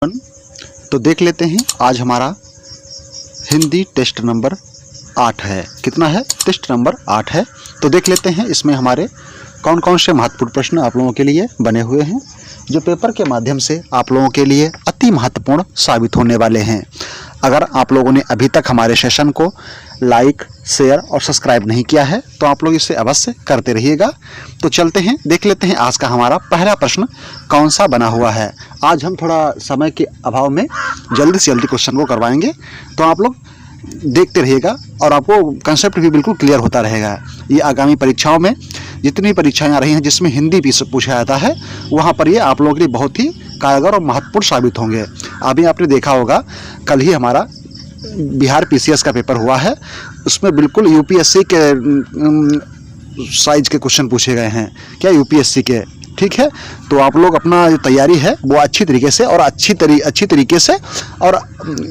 तो देख लेते हैं आज हमारा हिंदी टेस्ट नंबर 8 है। कितना है? टेस्ट नंबर 8 है। तो देख लेते हैं इसमें हमारे कौन कौन से महत्वपूर्ण प्रश्न आप लोगों के लिए बने हुए हैं, जो पेपर के माध्यम से आप लोगों के लिए अति महत्वपूर्ण साबित होने वाले हैं। अगर आप लोगों ने अभी तक हमारे सेशन को लाइक, शेयर और सब्सक्राइब नहीं किया है तो आप लोग इसे अवश्य करते रहिएगा। तो चलते हैं, देख लेते हैं आज का हमारा पहला प्रश्न कौन सा बना हुआ है। आज हम थोड़ा समय के अभाव में जल्दी से जल्दी क्वेश्चन को करवाएंगे, तो आप लोग देखते रहिएगा और आपको कंसेप्ट भी बिल्कुल क्लियर होता रहेगा। ये आगामी परीक्षाओं में जितनी परीक्षाएं आ रही हैं जिसमें हिंदी भी पूछा जाता है, वहाँ पर ये आप लोगों के लिए बहुत ही कारगर और महत्वपूर्ण साबित होंगे। अभी आपने देखा होगा कल ही हमारा बिहार पीसीएस का पेपर हुआ है, उसमें बिल्कुल यूपीएससी के साइज के क्वेश्चन पूछे गए हैं, क्या यूपीएससी के। ठीक है, तो आप लोग अपना जो तैयारी है वो अच्छी तरीके से और अच्छी तरीके से और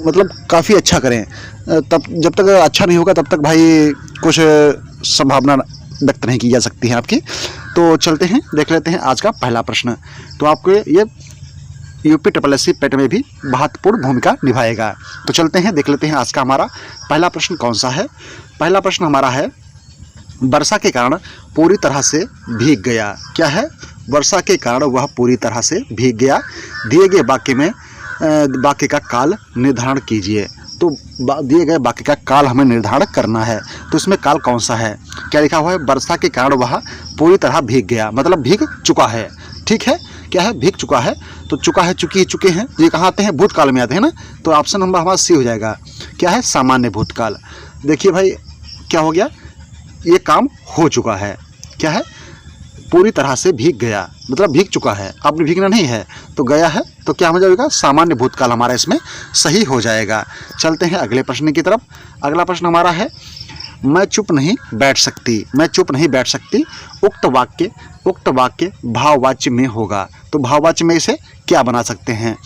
मतलब काफ़ी अच्छा करें। तब जब तक अच्छा नहीं होगा तब तक भाई कुछ संभावना व्यक्त नहीं की जा सकती है आपकी। तो चलते हैं, देख लेते हैं आज का पहला प्रश्न। तो आपको ये यूपीएससी पेट में भी महत्वपूर्ण भूमिका निभाएगा। तो चलते हैं, देख लेते हैं आज का हमारा पहला प्रश्न कौन सा है। पहला प्रश्न हमारा है, वर्षा के कारण पूरी तरह से भीग गया। क्या है? वर्षा के कारण वह पूरी तरह से भीग गया। दिए गए वाक्य में वाक्य का काल निर्धारण कीजिए। तो दिए गए वाक्य का काल हमें निर्धारण करना है। तो इसमें काल कौन सा है? क्या लिखा हुआ है? वर्षा के कारण वह पूरी तरह भीग गया, मतलब भीग चुका है। ठीक है, क्या है? भीग चुका है। तो चुका है, चुकी, चुके हैं, ये कहाँ आते हैं? भूतकाल में आते हैं ना। तो ऑप्शन नंबर हमारा सी हो जाएगा। क्या है? सामान्य भूतकाल। देखिए भाई क्या हो गया, ये काम हो चुका है। क्या है? पूरी तरह से भीग गया, मतलब भीग चुका है। आपने भीगना नहीं है तो गया है, तो क्या हो जाएगा? सामान्य भूतकाल हमारा इसमें सही हो जाएगा। चलते हैं अगले प्रश्न की तरफ। अगला प्रश्न हमारा है, मैं चुप नहीं बैठ सकती। मैं चुप नहीं बैठ सकती उक्त वाक्य भाववाच्य में होगा। तो भाववाच्य में इसे क्या बना सकते हैं?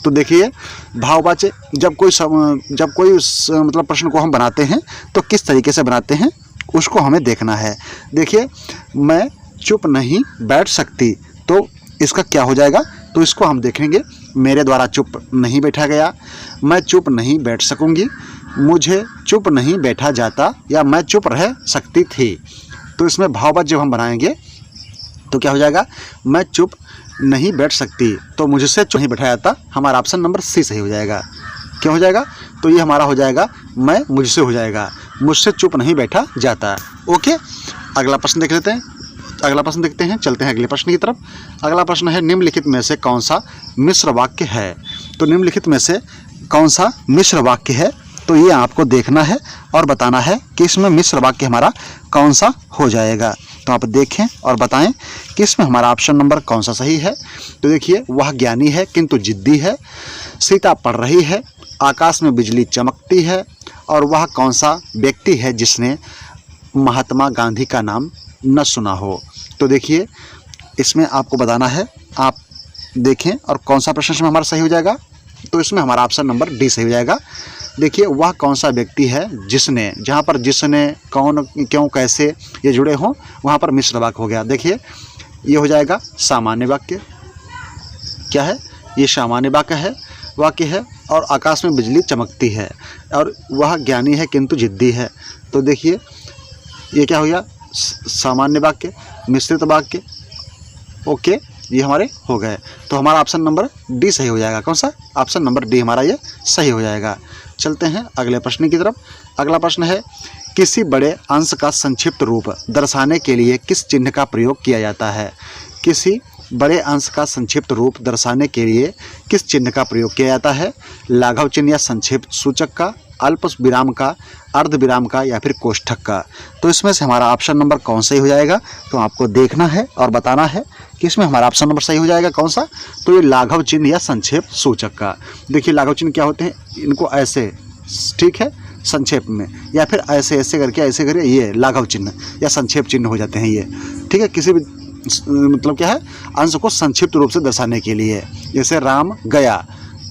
तो देखिए, भाववाच्य जब कोई मतलब प्रश्न को हम बनाते हैं तो किस तरीके से बनाते हैं उसको हमें देखना है। देखिए, मैं चुप नहीं बैठ सकती, तो इसका क्या हो जाएगा? तो इसको हम देखेंगे, मेरे द्वारा चुप नहीं बैठा गया, मैं चुप नहीं बैठ सकूंगी, मुझे चुप नहीं बैठा जाता, या मैं चुप रह सकती थी। तो इसमें भाववाच्य जब हम बनाएंगे तो क्या हो जाएगा? मैं चुप नहीं बैठ सकती, तो मुझसे चुप नहीं बैठा जाता। हमारा ऑप्शन नंबर सी सही हो जाएगा। क्या हो जाएगा? तो ये हमारा हो जाएगा, मैं मुझसे हो जाएगा, मुझसे चुप नहीं बैठा जाता। ओके, अगला प्रश्न देख लेते हैं। अगला प्रश्न देखते हैं, चलते हैं अगले प्रश्न की तरफ। अगला प्रश्न है, निम्नलिखित में से कौन सा मिश्र वाक्य है? तो निम्नलिखित में से कौन सा मिश्र वाक्य है? तो ये आपको देखना है और बताना है कि इसमें मिश्र वाक्य हमारा कौन सा हो जाएगा। तो आप देखें और बताएं कि इसमें हमारा ऑप्शन नंबर कौन सा सही है। तो देखिए, वह ज्ञानी है किंतु जिद्दी है, सीता पढ़ रही है, आकाश में बिजली चमकती है, और वह कौन सा व्यक्ति है जिसने महात्मा गांधी का नाम न सुना हो। तो देखिए, इसमें आपको बताना है, आप देखें और कौन सा प्रश्न इसमें हमारा सही हो जाएगा। तो इसमें हमारा ऑप्शन नंबर डी सही हो जाएगा। देखिए, वह कौन सा व्यक्ति है जिसने, जहाँ पर जिसने, कौन, क्यों, कैसे ये जुड़े हों वहाँ पर मिश्र वाक्य हो गया। देखिए, ये हो जाएगा सामान्य वाक्य। क्या है? ये सामान्य वाक्य है और आकाश में बिजली चमकती है, और वह ज्ञानी है किंतु जिद्दी है। तो देखिए, ये क्या हो गया? सामान्य वाक्य, मिश्रित वाक्य। ओके, ये हमारे हो गए। तो हमारा ऑप्शन नंबर डी सही हो जाएगा। कौन सा? ऑप्शन नंबर डी हमारा ये सही हो जाएगा। चलते हैं अगले प्रश्न की तरफ। अगला प्रश्न है, किसी बड़े अंश का संक्षिप्त रूप दर्शाने के लिए किस चिन्ह का प्रयोग किया जाता है? किसी बड़े अंश का संक्षिप्त रूप दर्शाने के लिए किस चिन्ह का प्रयोग किया जाता है? लाघव चिन्ह या संक्षेप सूचक का, अल्प विराम का, अर्ध विराम का, या फिर कोष्ठक का। तो इसमें से हमारा ऑप्शन नंबर कौन सही हो जाएगा? तो आपको देखना है और बताना है कि इसमें हमारा ऑप्शन नंबर सही हो जाएगा कौन सा। तो ये लाघव चिन्ह या संक्षेप सूचक का। देखिए, लाघव चिन्ह क्या होते हैं? इनको ऐसे, ठीक है, संक्षेप में, या फिर ऐसे ऐसे करके ये लाघव चिन्ह या संक्षेप चिन्ह हो जाते हैं ये। ठीक है, किसी भी मतलब क्या है, अंश को संक्षिप्त रूप से दर्शाने के लिए, जैसे राम गया।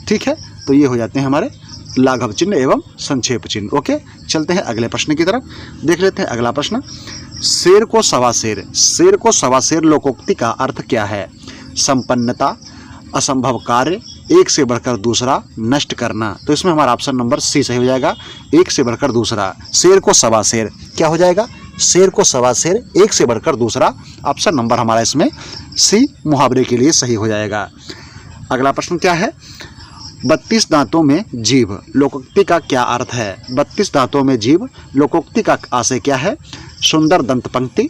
ठीक है, तो ये हो जाते हैं हमारे लाघव चिन्ह एवं संक्षेप चिन्ह। ओके, चलते हैं अगले प्रश्न की तरफ। देख लेते हैं अगला प्रश्न, शेर को सवा शेर लोकोक्ति का अर्थ क्या है? संपन्नता, असंभव कार्य, एक से बढ़कर दूसरा नष्ट करना। तो इसमें हमारा ऑप्शन नंबर सी सही हो जाएगा, एक से बढ़कर दूसरा। शेर को सवा शेर, क्या हो जाएगा, शेर को सवा शेर, एक से बढ़कर दूसरा। ऑप्शन नंबर हमारा इसमें सी मुहावरे के लिए सही हो जाएगा। अगला प्रश्न क्या है, 32 दांतों में जीभ लोकोक्ति का क्या अर्थ है। 32 दांतों में जीभ लोकोक्ति का आशय क्या है। सुंदर दंत पंक्ति,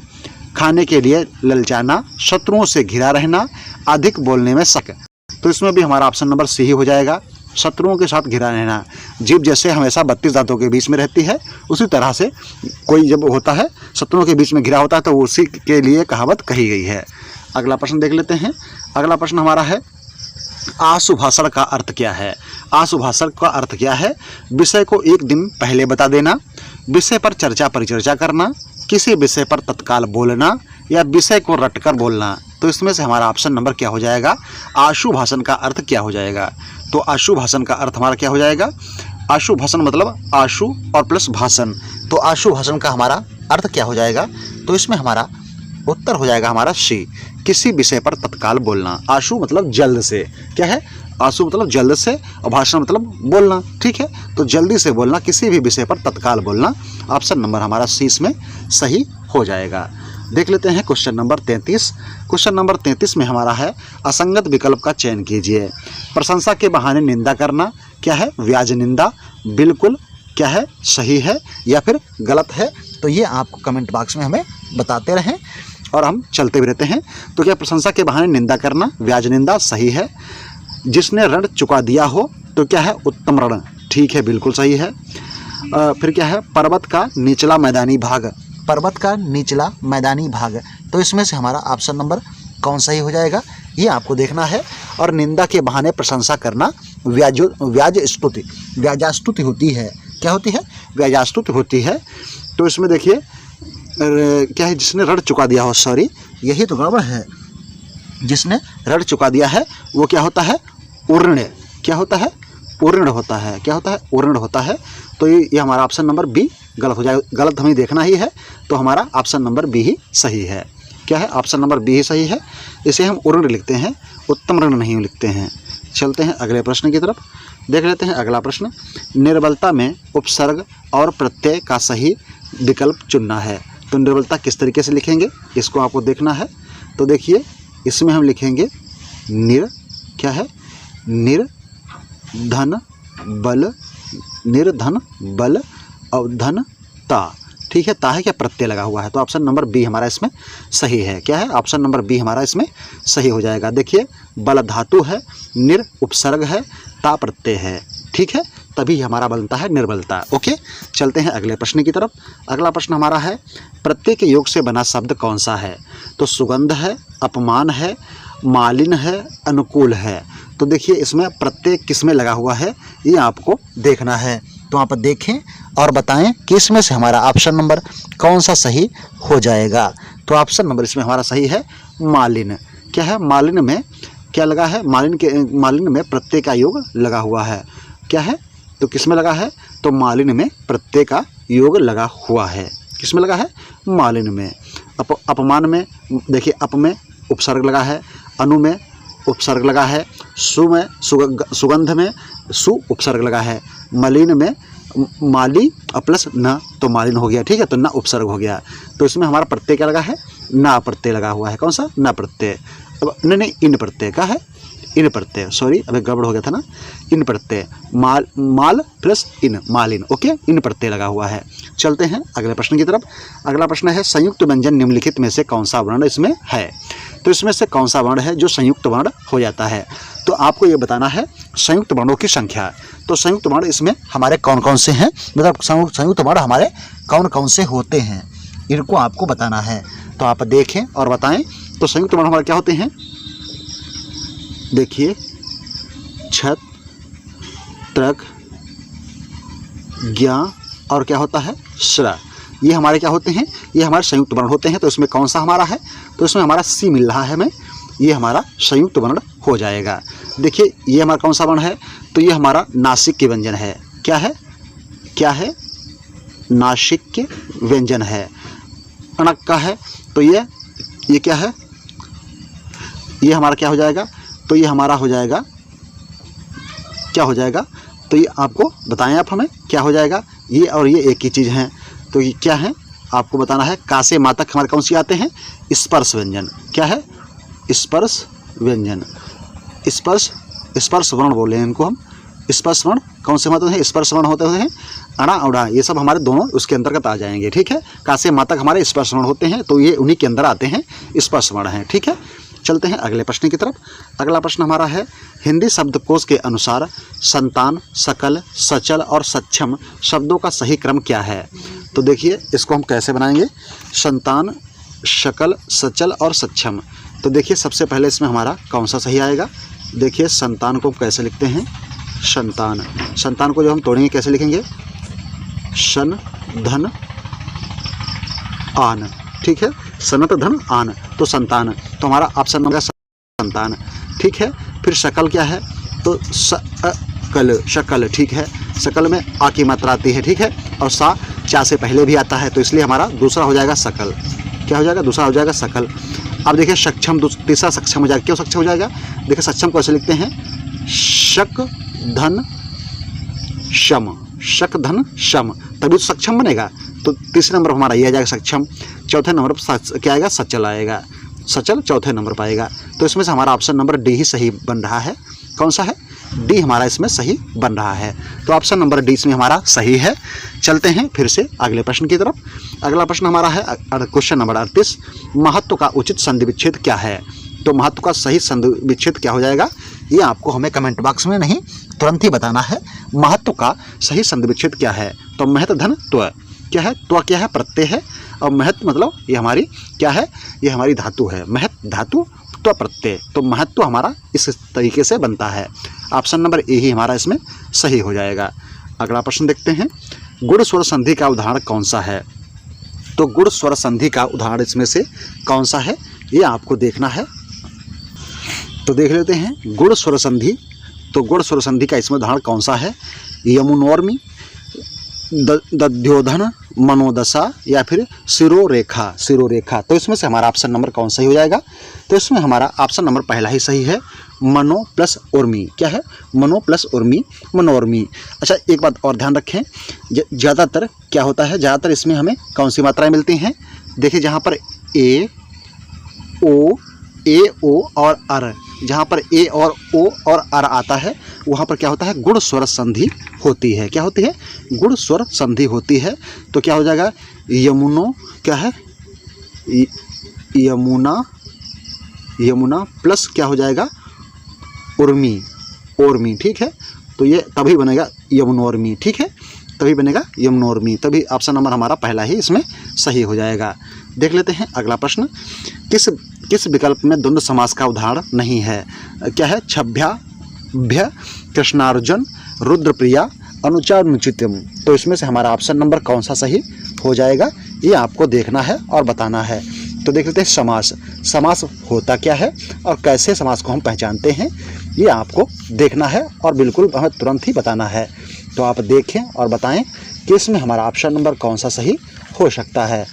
खाने के लिए ललचाना, शत्रुओं से घिरा रहना, अधिक बोलने में शक। तो इसमें भी हमारा ऑप्शन नंबर सी ही हो जाएगा, शत्रुओं के साथ घिरा रहना। जीभ जैसे हमेशा 32 दांतों के बीच में रहती है, उसी तरह से कोई जब होता है शत्रुओं के बीच में घिरा होता है तो उसी के लिए कहावत कही गई है। अगला प्रश्न देख लेते हैं। अगला प्रश्न हमारा है, आशुभाषण का अर्थ क्या है। आशुभाषण का अर्थ क्या है, विषय को एक दिन पहले बता देना, विषय पर चर्चा परिचर्चा करना, किसी विषय पर तत्काल बोलना, या विषय को रटकर बोलना। तो इसमें से हमारा ऑप्शन नंबर क्या हो जाएगा, आशुभाषण का अर्थ क्या हो जाएगा। तो आशुभाषण का अर्थ हमारा क्या हो जाएगा, आशुभाषण मतलब आशु और प्लस भाषण। तो आशुभाषण का हमारा अर्थ क्या हो जाएगा, तो इसमें हमारा उत्तर हो जाएगा हमारा सी, किसी विषय पर तत्काल बोलना। आशु मतलब जल्द से, क्या है, आशु मतलब जल्द से, और भाषण मतलब बोलना, ठीक है। तो जल्दी से बोलना, किसी भी विषय पर तत्काल बोलना। ऑप्शन नंबर हमारा सी इसमें सही हो जाएगा। देख लेते हैं क्वेश्चन नंबर 33। क्वेश्चन नंबर 33 में हमारा है, असंगत विकल्प का चयन कीजिए। प्रशंसा के बहाने निंदा करना, क्या है, व्याज निंदा, बिल्कुल क्या है, सही है या फिर गलत है। तो ये आपको कमेंट बॉक्स में हमें बताते रहें और हम चलते भी रहते हैं। तो क्या प्रशंसा के बहाने निंदा करना, व्याज निंदा, सही है। जिसने ऋण चुका दिया हो, तो क्या है, उत्तम ऋण, ठीक है, बिल्कुल सही है। फिर क्या है, पर्वत का निचला मैदानी भाग, पर्वत का निचला मैदानी भाग। तो इसमें से हमारा ऑप्शन नंबर कौन सही हो जाएगा, ये आपको देखना है। और निंदा के बहाने प्रशंसा करना व्याजस्तुति, व्याजास्तुति होती है, क्या होती है, व्याजास्तुति होती है। तो इसमें देखिए क्या है, जिसने ऋण चुका दिया हो, सॉरी यही तो गड़बड़ है, जिसने ऋण चुका दिया है वो क्या होता है, उऋण, क्या होता है, उऋण होता है, क्या होता है, उऋण होता है। तो ये हमारा ऑप्शन नंबर बी गलत हो जाएगा, गलत हमें देखना ही है। तो हमारा ऑप्शन नंबर बी ही सही है, क्या है, ऑप्शन नंबर बी ही सही है। इसे हम उऋण लिखते हैं, उत्तम ऋण नहीं लिखते हैं। चलते हैं अगले प्रश्न की तरफ, देख लेते हैं अगला प्रश्न। निर्बलता में उपसर्ग और प्रत्यय का सही विकल्प चुनना है। तो निर्बलता किस तरीके से लिखेंगे, इसको आपको देखना है। तो देखिए इसमें हम लिखेंगे क्या है, निर्धन बल, निर्धन बल अवधन ता, ठीक है, ता है क्या, प्रत्यय लगा हुआ है। तो ऑप्शन नंबर बी हमारा इसमें सही है, क्या है, ऑप्शन नंबर बी हमारा इसमें सही हो जाएगा। देखिए बल धातु है, निर उपसर्ग है, ता प्रत्यय है, ठीक है, तभी हमारा बनता है निर्बलता। ओके, चलते हैं अगले प्रश्न की तरफ। अगला प्रश्न हमारा है, प्रत्यय के योग से बना शब्द कौन सा है। तो सुगंध है, अपमान है, मालिन है, अनुकूल है। तो देखिए इसमें प्रत्यय किस में लगा हुआ है, ये आपको देखना है। तो आप देखें और बताएं कि इसमें से हमारा ऑप्शन नंबर कौन सा सही हो जाएगा। तो ऑप्शन नंबर इसमें हमारा सही है मालिन, क्या है, मालिन में क्या लगा है, मालिन में प्रत्यय का योग लगा हुआ है, क्या है, तो किस में लगा है, तो मालिन में प्रत्यय का योग लगा हुआ है, किस में लगा है, मालिन में। अपमान में देखिए अप में उपसर्ग लगा है, अनु में उपसर्ग लगा है, सु में सुगंध में सु उपसर्ग लगा है, मलिन में माली प्लस न, तो मालिन हो गया, ठीक है, तो न उपसर्ग हो गया। तो इसमें हमारा प्रत्यय क्या लगा है, ना प्रत्यय लगा हुआ है, कौन सा, ना प्रत्यय। अब नहीं इन प्रत्यय का है, इन प्रत्यय, सॉरी अभी गड़बड़ हो गया था ना, इन प्रत्यय, माल प्लस इन, मालिन, ओके, इन प्रत्यय लगा हुआ है। चलते हैं अगले प्रश्न की तरफ। अगला प्रश्न है, संयुक्त व्यंजन निम्नलिखित में से कौन सा वर्ण इसमें है। तो इसमें से कौन सा वर्ण है जो संयुक्त वर्ण हो जाता है। तो आपको ये बताना है संयुक्त वर्णों की संख्या। तो संयुक्त वर्ण इसमें हमारे कौन कौन से हैं, मतलब संयुक्त वर्ण हमारे कौन कौन से होते हैं, इनको आपको बताना है। तो आप देखें और बताएं। तो संयुक्त वर्ण हमारे क्या होते हैं, देखिए छत, त्रक, ज्ञा और क्या होता है, श्र, ये हमारे क्या होते हैं, ये हमारे संयुक्त वर्ण होते हैं। तो इसमें कौन सा हमारा है, तो इसमें हमारा सी मिल रहा है हमें, ये हमारा संयुक्त वर्ण हो जाएगा। देखिए ये हमारा कौन सा वर्ण है, तो ये हमारा नासिक के व्यंजन है, क्या है, क्या है, नासिक के व्यंजन है। अणक का है, तो ये क्या है, ये हमारा क्या हो जाएगा, तो ये हमारा हो जाएगा क्या हो जाएगा, तो ये आपको बताएं आप हमें क्या हो जाएगा। ये और ये एक ही चीज़ हैं, तो ये क्या है आपको बताना है। का से मा तक हमारे कौन सी आते हैं, स्पर्श व्यंजन। क्या है, स्पर्श व्यंजन। स्पर्श वर्ण बोले हैं इनको हम। स्पर्श वर्ण कौन से होते हैं, स्पर्श वर्ण होते हैं अणा उड़ा, ये सब हमारे दोनों उसके अंतर्गत आ जाएंगे। ठीक है, का से मा तक हमारे स्पर्श वर्ण होते हैं, तो ये उन्हीं के अंदर आते हैं, स्पर्श वर्ण हैं। ठीक है, चलते हैं अगले प्रश्न की तरफ। अगला प्रश्न हमारा है, हिंदी शब्दकोश के अनुसार संतान, सकल, सचल और सक्षम शब्दों का सही क्रम क्या है। तो देखिए इसको हम कैसे बनाएंगे, संतान, सकल, सचल और सक्षम। तो देखिए सबसे पहले इसमें हमारा कौन सा सही आएगा। देखिए संतान को कैसे लिखते हैं, संतान, संतान को जो हम तोड़ेंगे कैसे लिखेंगे, सन धन आन। ठीक है, सनत धन आन, तो संतान, तो हमारा ऑप्शन नंबर संतान। ठीक है, फिर शकल क्या है, तो सकल, शकल। ठीक है, शकल में आ की मात्रा आती है। ठीक है, और सा चा से पहले भी आता है, तो इसलिए हमारा दूसरा हो जाएगा सकल। क्या हो जाएगा, दूसरा हो जाएगा सकल। अब देखिए सक्षम, तीसरा सक्षम हो जाएगा। क्यों सक्षम हो जाएगा, देखिए सक्षम कैसे लिखते हैं, शक धन शम, शक धन शम, तभी तो सक्षम बनेगा। तो तीसरे नंबर पर हमारा ये आ जाएगा सक्षम। चौथे नंबर पर क्या आएगा, सचल आएगा, सचल चौथे नंबर पर आएगा। तो इसमें से हमारा ऑप्शन नंबर डी ही सही बन रहा है। कौन सा है, डी हमारा इसमें सही बन रहा है। तो ऑप्शन नंबर डी इसमें हमारा सही है। चलते हैं फिर से अगले प्रश्न की तरफ। अगला प्रश्न हमारा है क्वेश्चन नंबर 38, महत्व का उचित संधि विच्छेद क्या है। तो महत्व का सही संधि विच्छेद क्या हो जाएगा, ये आपको हमें कमेंट बॉक्स में नहीं तुरंत ही बताना है। महत्व का सही संधि विच्छेद क्या है, तो महत धन त्व। क्या है, त्व क्या है, प्रत्यय है, और महत्व मतलब ये हमारी क्या है, ये हमारी धातु है। महत धातु, त्व प्रत्यय, तो महत्व हमारा इस तरीके से बनता है। ऑप्शन नंबर ए ही हमारा इसमें सही हो जाएगा। अगला प्रश्न देखते हैं, गुण स्वर संधि का उदाहरण कौन सा है। तो गुण स्वर संधि का उदाहरण इसमें से कौन सा है, ये आपको देखना है। तो देख लेते हैं गुण स्वर संधि। तो गुण स्वर संधि का इसमें उदाहरण कौन सा है, यमुनोर्मी, दध्योधन, मनोदशा या फिर सिरोरेखा, सिरोरेखा। तो इसमें से हमारा ऑप्शन नंबर कौन सही हो जाएगा, तो इसमें हमारा ऑप्शन नंबर पहला ही सही है, मनो प्लस उर्मी। क्या है, मनो प्लस उर्मी, मनोर्मी। अच्छा एक बात और ध्यान रखें, ज़्यादातर क्या होता है, ज़्यादातर इसमें हमें कौन सी मात्राएं मिलती हैं। देखिए जहाँ पर ए ओ और अर, जहाँ पर ए और ओ और अर आता है वहाँ पर क्या होता है, गुण स्वर संधि होती है। क्या होती है, गुण स्वर संधि होती है। तो क्या हो जाएगा, यमुनो, क्या है, यमुना, यमुना प्लस क्या हो जाएगा, उर्मी, ओर्मी। ठीक है, तो ये तभी बनेगा यमुनोर्मी। ठीक है, तभी बनेगा यमुनोर्मी, तभी ऑप्शन नंबर हमारा पहला ही इसमें सही हो जाएगा। देख लेते हैं अगला प्रश्न, किस विकल्प में द्वंद्व समास का उदाहरण नहीं है। क्या है, छभ्याभ्य, कृष्णार्जुन, रुद्रप्रिया, अनुचानुचितम। तो इसमें से हमारा ऑप्शन नंबर कौन सा सही हो जाएगा, ये आपको देखना है और बताना है। तो देख लेते हैं समास, समास होता क्या है और कैसे समास को हम पहचानते हैं, ये आपको देखना है और बिल्कुल हमें तुरंत ही बताना है। तो आप देखें और बताएं कि इसमें हमारा ऑप्शन नंबर कौन सा सही हो सकता है।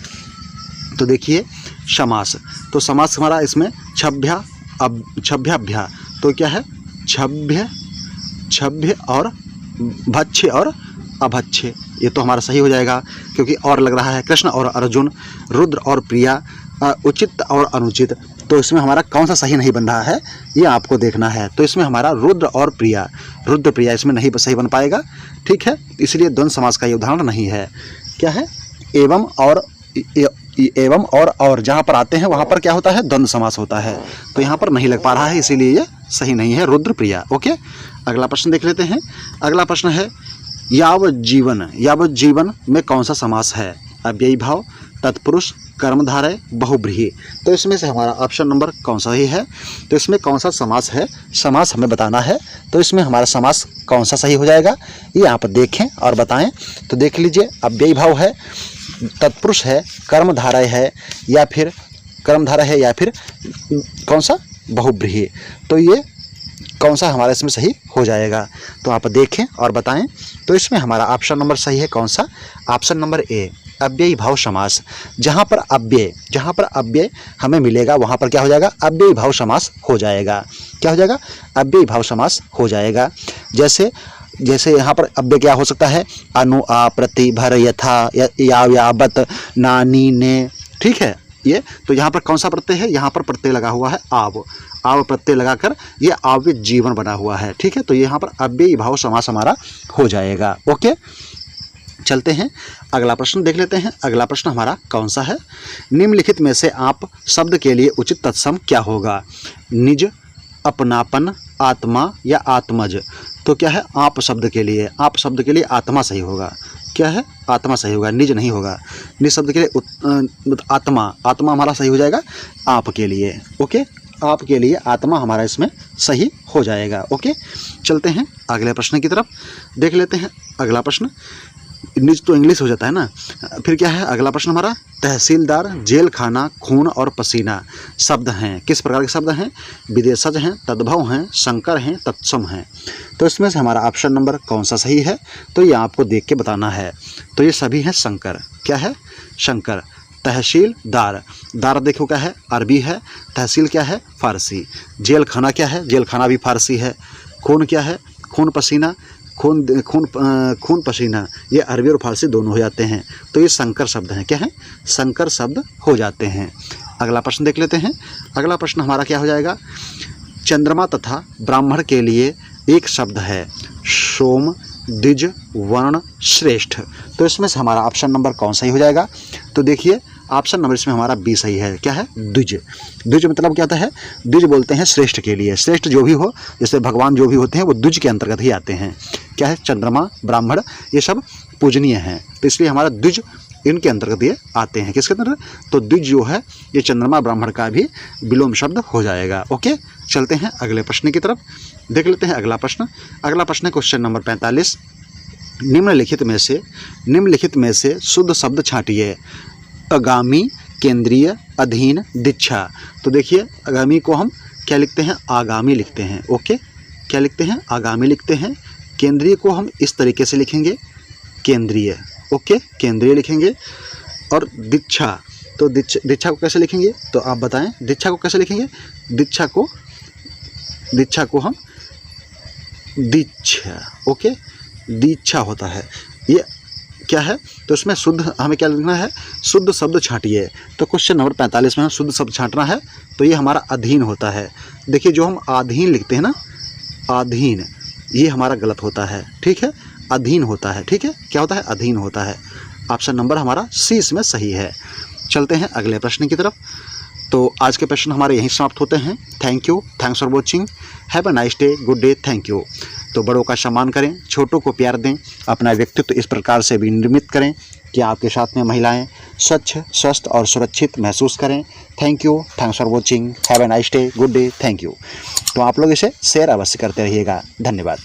तो देखिए समास, तो समास हमारा इसमें छभ्याभ्या, तो क्या है, छभ्य और भक्ष्य और अभक्ष्य, ये तो हमारा सही हो जाएगा क्योंकि और लग रहा है। कृष्ण और अर्जुन, रुद्र और प्रिया, उचित और अनुचित। तो इसमें हमारा कौन सा सही नहीं बन रहा है, ये आपको देखना है। तो इसमें हमारा रुद्र और प्रिया, रुद्र प्रिया इसमें नहीं सही बन पाएगा। ठीक है, इसलिए द्वंद्व समास का ये उदाहरण नहीं है। क्या है, एवं और जहाँ पर आते हैं वहाँ पर क्या होता है, द्वंद्व समास होता है। तो यहाँ पर नहीं लग पा रहा है, इसीलिए ये सही नहीं है, रुद्र प्रिया। ओके, अगला प्रश्न देख लेते हैं। अगला प्रश्न है, यावत जीवन में कौन सा समास है। अव्ययी भाव, तत्पुरुष, कर्मधारय, बहुब्रीहि। तो इसमें से हमारा ऑप्शन नंबर कौन सा ही है, तो इसमें कौन सा समास है, समास हमें बताना है। तो इसमें हमारा समास कौन सा सही हो जाएगा, ये आप देखें और बताएं। तो देख लीजिए, अव्ययी भाव है, तत्पुरुष है, कर्मधारय है या फिर कौन सा, बहुब्रीहि। तो ये कौन सा हमारा इसमें सही हो जाएगा, तो आप देखें और बताएं। तो इसमें हमारा ऑप्शन नंबर सही है कौन सा, ऑप्शन नंबर ए, अव्ययी भाव समास। जहाँ पर अव्यय हमें मिलेगा वहाँ पर क्या हो जाएगा, अव्ययी भाव समास हो जाएगा। क्या हो जाएगा, अव्ययी भाव समास हो जाएगा। जैसे यहाँ पर अव्यय क्या हो सकता है, अनु, आ, प्रति, भर, यथा, यावत, ना, नी, ने, ठीक है। ये तो यहाँ पर कौन सा प्रत्यय है, यहाँ पर प्रत्यय लगा हुआ है आव प्रत्यय लगाकर ये आव्य जीवन बना हुआ है, ठीक है। तो यहाँ पर अव्ययी भाव समास हमारा हो जाएगा। ओके, चलते हैं अगला प्रश्न देख लेते हैं। अगला प्रश्न हमारा कौन सा है, निम्नलिखित में से आप शब्द के लिए उचित तत्सम क्या होगा, निज, अपनापन, आत्मा या आत्मज। तो क्या है, आप शब्द के लिए आत्मा सही होगा। क्या है, आत्मा सही होगा, निज नहीं होगा। निज शब्द के लिए आत्मा हमारा सही हो जाएगा आप के लिए। ओके, आप के लिए आत्मा हमारा इसमें सही हो जाएगा। ओके, चलते हैं अगले प्रश्न की तरफ, देख लेते हैं अगला प्रश्न। निज तो इंग्लिश हो जाता है ना, फिर क्या है अगला प्रश्न हमारा, तहसीलदार, जेल खाना, खून और पसीना शब्द हैं, किस प्रकार के शब्द हैं, विदेशज हैं, तद्भव हैं, संकर हैं, तत्सम हैं। तो इसमें से हमारा ऑप्शन नंबर कौन सा सही है, तो ये आपको देख के बताना है। तो ये सभी हैं संकर। क्या है, शंकर। तहसीलदार, दार देखो क्या है, अरबी है। तहसील क्या है, फारसी। जेल खाना क्या है, जेल खाना भी फारसी है। खून क्या है, खून पसीना, खून पसीना, ये अरबी और फारसी दोनों हो जाते हैं। तो ये संकर शब्द हैं। क्या है, संकर शब्द हो जाते हैं। अगला प्रश्न देख लेते हैं। अगला प्रश्न हमारा क्या हो जाएगा, चंद्रमा तथा ब्राह्मण के लिए एक शब्द है, सोम, द्विज, वर्ण, श्रेष्ठ। तो इसमें से हमारा ऑप्शन नंबर कौन सही हो जाएगा, तो देखिए ऑप्शन नंबर इसमें हमारा बी सही है। क्या है, द्विज। द्विज मतलब क्या होता है, द्विज बोलते हैं श्रेष्ठ के लिए। श्रेष्ठ जो भी हो, जैसे भगवान जो भी होते हैं वो द्विज के अंतर्गत ही आते हैं। क्या है, चंद्रमा, ब्राह्मण ये सब पूजनीय हैं, तो इसलिए हमारा द्विज इनके अंतर्गत ये आते हैं। किसके अंतर्गत, तो द्विज जो है ये चंद्रमा ब्राह्मण का भी विलोम शब्द हो जाएगा। ओके, चलते हैं अगले प्रश्न की तरफ, देख लेते हैं अगला प्रश्न। अगला प्रश्न है क्वेश्चन नंबर 45, निम्नलिखित में से शुद्ध शब्द छांटिए, आगामी, केंद्रीय, अधीन, दीक्षा। तो देखिए आगामी को हम क्या लिखते हैं, आगामी लिखते हैं। ओके, क्या लिखते हैं, आगामी लिखते हैं। केंद्रीय को हम इस तरीके से लिखेंगे, केंद्रीय। ओके, केंद्रीय लिखेंगे। और दीक्षा, तो दीक्षा को कैसे लिखेंगे, तो आप बताएं दीक्षा को कैसे लिखेंगे। दीक्षा को हम दीक्षा, ओके, दीक्षा होता है। ये क्या है, तो इसमें शुद्ध हमें क्या लिखना है, शुद्ध शब्द छांटिए। तो क्वेश्चन नंबर 45 में हम शुद्ध शब्द छांटना है, तो ये हमारा अधीन होता है। देखिए जो हम अधीन लिखते हैं ना, अधीन, ये हमारा गलत होता है। ठीक है, अधीन होता है। ठीक है, क्या होता है, अधीन होता है। ऑप्शन नंबर हमारा सी इसमें सही है। चलते हैं अगले प्रश्न की तरफ। तो आज के प्रश्न हमारे यहीं समाप्त होते हैं। Thank you, thanks for watching, have a nice day, good day, thank you. तो बड़ों का सम्मान करें, छोटों को प्यार दें, अपना व्यक्तित्व इस प्रकार से विनिर्मित करें कि आपके साथ में महिलाएं स्वच्छ, स्वस्थ और सुरक्षित महसूस करें। Thank you, thanks for watching, have a nice day, good day, thank you. तो आप लोग इसे शेयर अवश्य करते रहिएगा। धन्यवाद।